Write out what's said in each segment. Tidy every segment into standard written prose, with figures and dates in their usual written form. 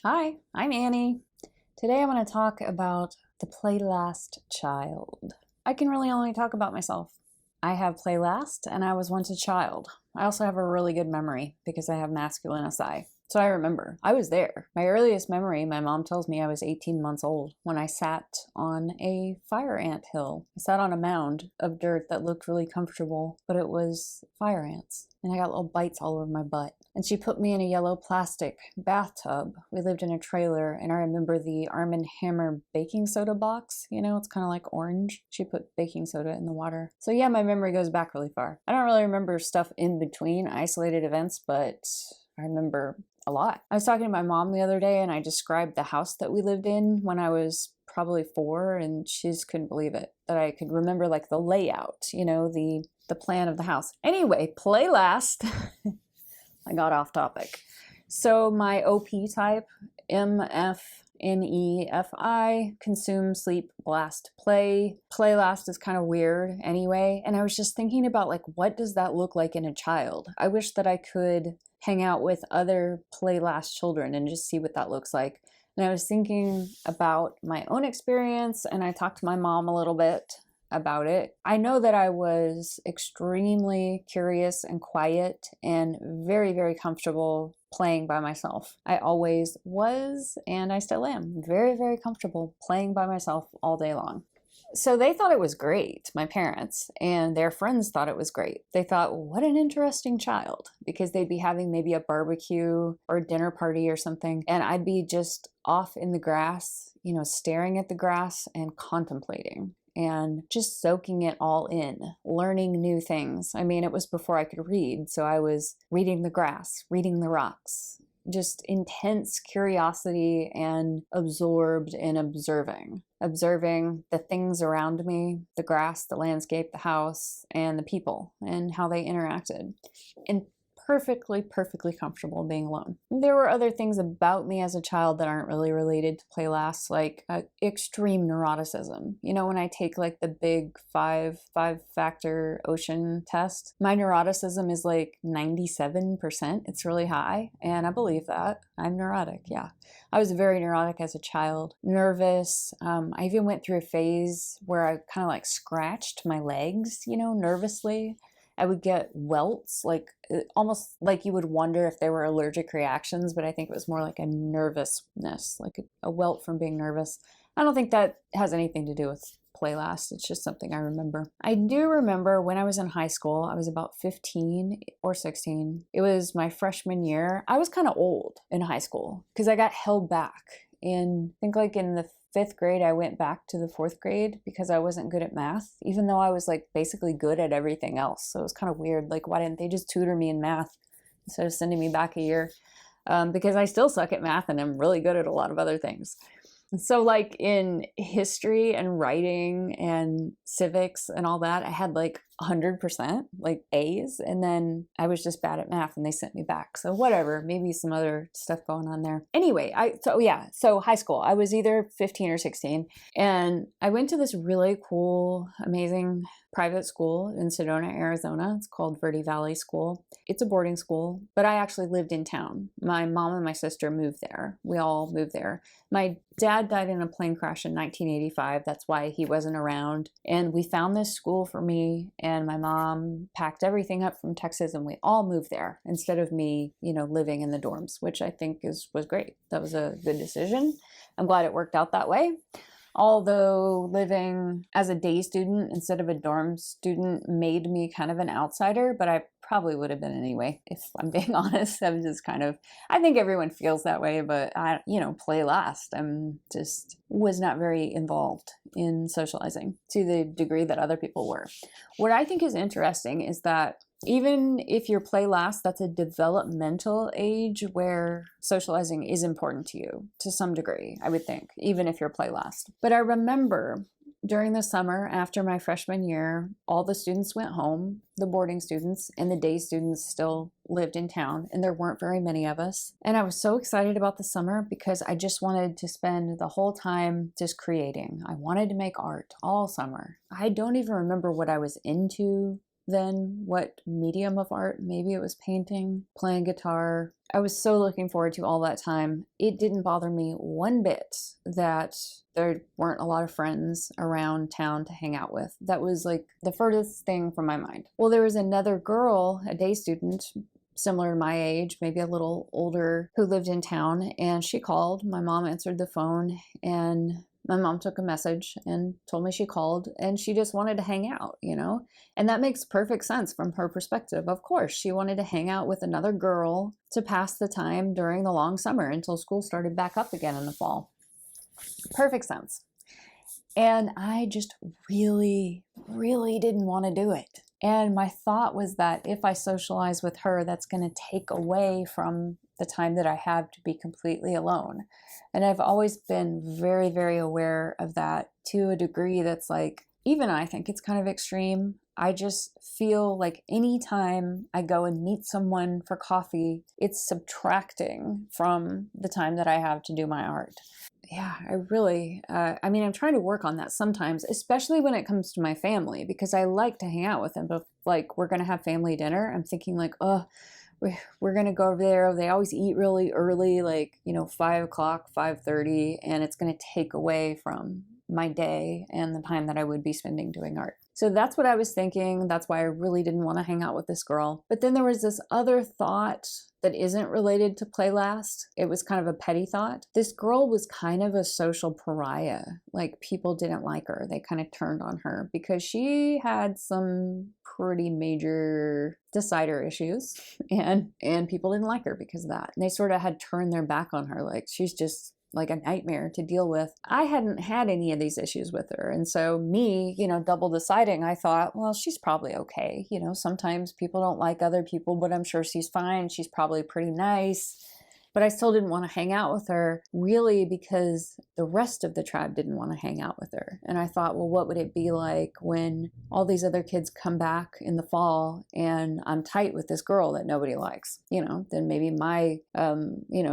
Hi, I'm Annie. Today I'm going to talk about the play last child. I can really only talk about myself. I have play last and I was once a child. I also have a really good memory because I have masculine SI. So I remember, I was there. My earliest memory, my mom tells me I was 18 months old when I sat on a fire ant hill. I sat on a mound of dirt that looked really comfortable, but it was fire ants. And I got little bites all over my butt. And she put me in a yellow plastic bathtub. We lived in a trailer, and I remember the Arm & Hammer baking soda box. You know, it's kind of like orange. She put baking soda in the water. So yeah, my memory goes back really far. I don't really remember stuff in between isolated events, but I remember a lot. I was talking to my mom the other day, and I described the house that we lived in when I was probably 4, and she just couldn't believe it, that I could remember like the layout, you know, the plan of the house. Anyway, play last. I got off topic. So my OP type, MFNEFI, consume, sleep, blast, play. Play last is kind of weird anyway. And I was just thinking about like, what does that look like in a child? I wish that I could hang out with other play last children and just see what that looks like. And I was thinking about my own experience, and I talked to my mom a little bit about it. I know that I was extremely curious and quiet and very, very comfortable playing by myself. I always was, and I still am, very, very comfortable playing by myself all day long. So they thought it was great, my parents, and their friends thought it was great. They thought, what an interesting child, because they'd be having maybe a barbecue or a dinner party or something, and I'd be just off in the grass, you know, staring at the grass and contemplating and just soaking it all in, learning new things. I mean, it was before I could read, so I was reading the grass, reading the rocks, just intense curiosity and absorbed in observing the things around me, the grass, the landscape, the house, and the people, and how they interacted. And perfectly comfortable being alone. There were other things about me as a child that aren't really related to play last, like extreme neuroticism. You know, when I take like the big five-factor ocean test, my neuroticism is like 97%. It's really high, and I believe that. I'm neurotic, yeah. I was very neurotic as a child, nervous. I even went through a phase where I kind of like scratched my legs, you know, nervously. I would get welts, like almost like you would wonder if there were allergic reactions, but I think it was more like a nervousness, like a welt from being nervous. I don't think that has anything to do with play last. It's just something I remember. I do remember when I was in high school, I was about 15 or 16. It was my freshman year. I was kind of old in high school because I got held back. I think like in the 5th grade, I went back to the 4th grade because I wasn't good at math, even though I was like basically good at everything else. So it was kind of weird. Like, why didn't they just tutor me in math instead of sending me back a year? Because I still suck at math and I'm really good at a lot of other things. So like in history and writing and civics and all that, I had like 100%, like A's, and then I was just bad at math and they sent me back. So whatever, maybe some other stuff going on there. Anyway, so high school, I was either 15 or 16, and I went to this really cool, amazing private school in Sedona, Arizona. It's called V.V.S school. It's a boarding school, but I actually lived in town. My mom and my sister moved there. We all moved there. My dad died in a plane crash in 1985. That's why he wasn't around. And we found this school for me, and my mom packed everything up from Texas, and we all moved there instead of me, you know, living in the dorms, which I think was great. That was a good decision. I'm glad it worked out that way. Although living as a day student instead of a dorm student made me kind of an outsider, but I probably would have been anyway, if I'm being honest. I was just kind of, I think everyone feels that way, but I, you know, play last. I'm just was not very involved in socializing to the degree that other people were. What I think is interesting is that even if you're play last, that's a developmental age where socializing is important to you to some degree, I would think, even if you're play last. But I remember during the summer after my freshman year, all the students went home, the boarding students, and the day students still lived in town, and there weren't very many of us. And I was so excited about the summer because I just wanted to spend the whole time just creating. I wanted to make art all summer. I don't even remember what I was into then what medium of art. Maybe it was painting, playing guitar. I was so looking forward to all that time. It didn't bother me one bit that there weren't a lot of friends around town to hang out with. That was like the furthest thing from my mind. Well, there was another girl, a day student, similar to my age, maybe a little older, who lived in town, and she called. My mom answered the phone, and my mom took a message and told me she called, and she just wanted to hang out, you know? And that makes perfect sense from her perspective. Of course, she wanted to hang out with another girl to pass the time during the long summer until school started back up again in the fall. Perfect sense. And I just really, really didn't want to do it. And my thought was that if I socialize with her, that's going to take away from the time that I have to be completely alone. And I've always been very, very aware of that to a degree that's like, even I think it's kind of extreme. I just feel like anytime I go and meet someone for coffee, it's subtracting from the time that I have to do my art. Yeah, I really, I'm trying to work on that sometimes, especially when it comes to my family, because I like to hang out with them. But like, we're going to have family dinner. I'm thinking like, oh, we're going to go over there. They always eat really early, like, 5 o'clock, 5:30, and it's going to take away from my day and the time that I would be spending doing art. So that's what I was thinking. That's why I really didn't want to hang out with this girl. But then there was this other thought that isn't related to play last. It was kind of a petty thought. This girl was kind of a social pariah. Like, people didn't like her. They kind of turned on her because she had some pretty major decider issues, and people didn't like her because of that. And they sort of had turned their back on her. Like, she's just like a nightmare to deal with. I hadn't had any of these issues with her. And so me, double deciding, I thought, well, she's probably okay. Sometimes people don't like other people, but I'm sure she's fine. She's probably pretty nice. But I still didn't want to hang out with her, really, because the rest of the tribe didn't want to hang out with her. And I thought, well, what would it be like when all these other kids come back in the fall and I'm tight with this girl that nobody likes? Then maybe my,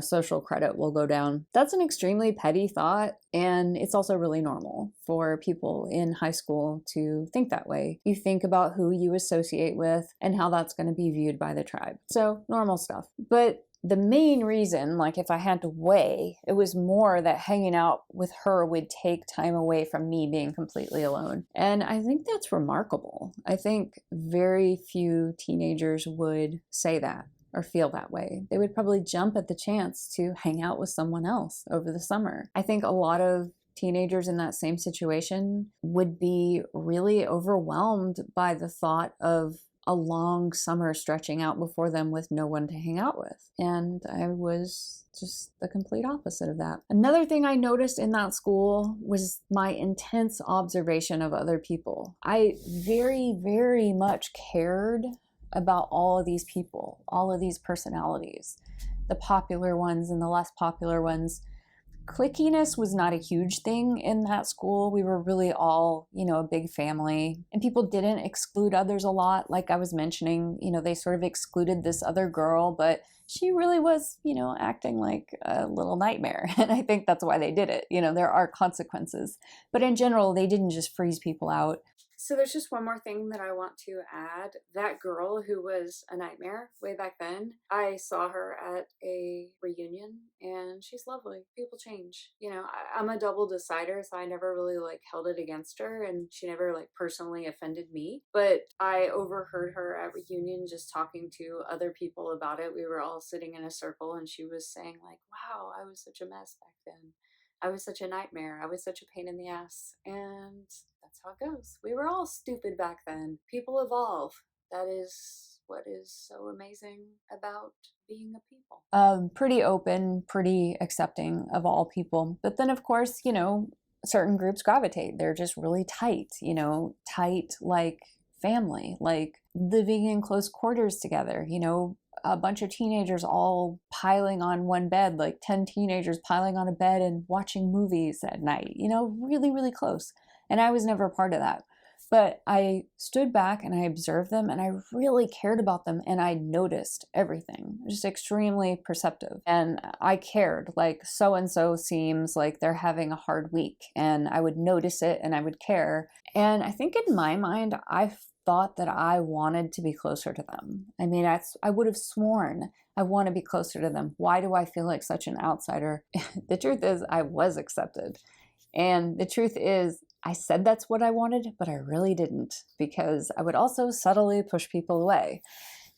social credit will go down. That's an extremely petty thought. And it's also really normal for people in high school to think that way. You think about who you associate with and how that's going to be viewed by the tribe. So normal stuff. But the main reason, like if I had to weigh, it was more that hanging out with her would take time away from me being completely alone. And I think that's remarkable. I think very few teenagers would say that or feel that way. They would probably jump at the chance to hang out with someone else over the summer. I think a lot of teenagers in that same situation would be really overwhelmed by the thought of a long summer stretching out before them with no one to hang out with. And I was just the complete opposite of that. Another thing I noticed in that school was my intense observation of other people. I very, very much cared about all of these people, all of these personalities, the popular ones and the less popular ones. Clickiness was not a huge thing in that school. We were really all, a big family, and people didn't exclude others a lot. Like I was mentioning, they sort of excluded this other girl, but she really was, acting like a little nightmare. And I think that's why they did it. There are consequences, but in general, they didn't just freeze people out. So there's just one more thing that I want to add. That girl who was a nightmare way back then, I saw her at a reunion and she's lovely. People change. I'm a double decider, so I never really held it against her, and she never personally offended me. But I overheard her at reunion just talking to other people about it. We were all sitting in a circle and she was saying wow, I was such a mess back then. I was such a nightmare. I was such a pain in the ass. And that's how it goes. We were all stupid back then. People evolve. That is what is so amazing about being a people. Pretty open, pretty accepting of all people. But then, of course, certain groups gravitate. They're just really tight, tight like family, like living in close quarters together, a bunch of teenagers all piling on one bed, like 10 teenagers piling on a bed and watching movies at night, really, really close. And I was never a part of that. But I stood back and I observed them and I really cared about them and I noticed everything, just extremely perceptive. And I cared, like so-and-so seems like they're having a hard week, and I would notice it and I would care. And I think in my mind, I thought that I wanted to be closer to them. I mean, I would have sworn I want to be closer to them. Why do I feel like such an outsider? The truth is, I was accepted. And the truth is, I said that's what I wanted, but I really didn't, because I would also subtly push people away.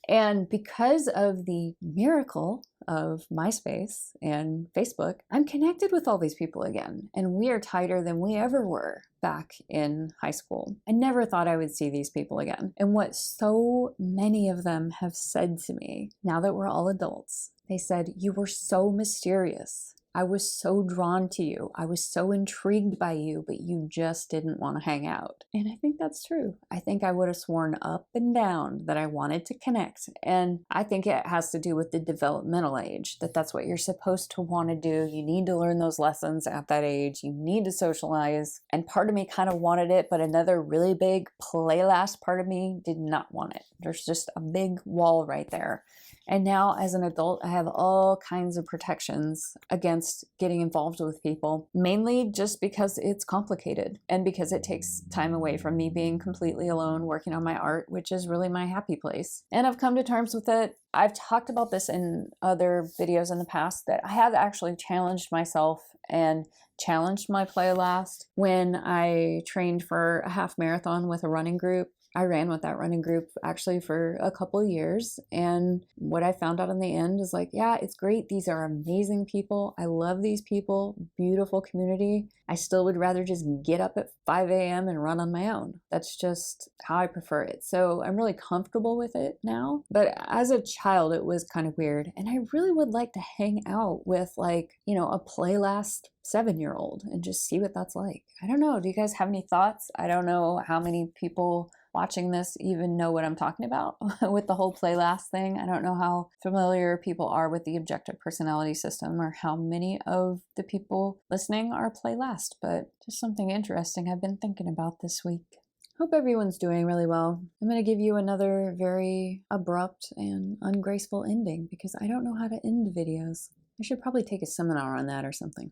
And because of the miracle of MySpace and Facebook, I'm connected with all these people again, and we are tighter than we ever were back in high school. I never thought I would see these people again. And what so many of them have said to me, now that we're all adults, they said, "You were so mysterious. I was so drawn to you. I was so intrigued by you, but you just didn't want to hang out." And I think that's true. I think I would have sworn up and down that I wanted to connect. And I think it has to do with the developmental age, that that's what you're supposed to want to do. You need to learn those lessons at that age. You need to socialize. And part of me kind of wanted it, but another really big play last part of me did not want it. There's just a big wall right there. And now as an adult, I have all kinds of protections against getting involved with people, mainly just because it's complicated and because it takes time away from me being completely alone working on my art, which is really my happy place. And I've come to terms with it. I've talked about this in other videos in the past, that I have actually challenged myself and challenged my play last when I trained for a half marathon with a running group. I ran with that running group actually for a couple of years. And what I found out in the end is like, yeah, it's great. These are amazing people. I love these people. Beautiful community. I still would rather just get up at 5 a.m. and run on my own. That's just how I prefer it. So I'm really comfortable with it now. But as a child, it was kind of weird. And I really would like to hang out with like, a play last 7-year-old and just see what that's like. I don't know. Do you guys have any thoughts? I don't know how many people watching this even know what I'm talking about with the whole play last thing. I don't know how familiar people are with the objective personality system or how many of the people listening are play last, but just something interesting I've been thinking about this week. Hope everyone's doing really well. I'm going to give you another very abrupt and ungraceful ending because I don't know how to end videos. I should probably take a seminar on that or something.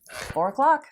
4 o'clock.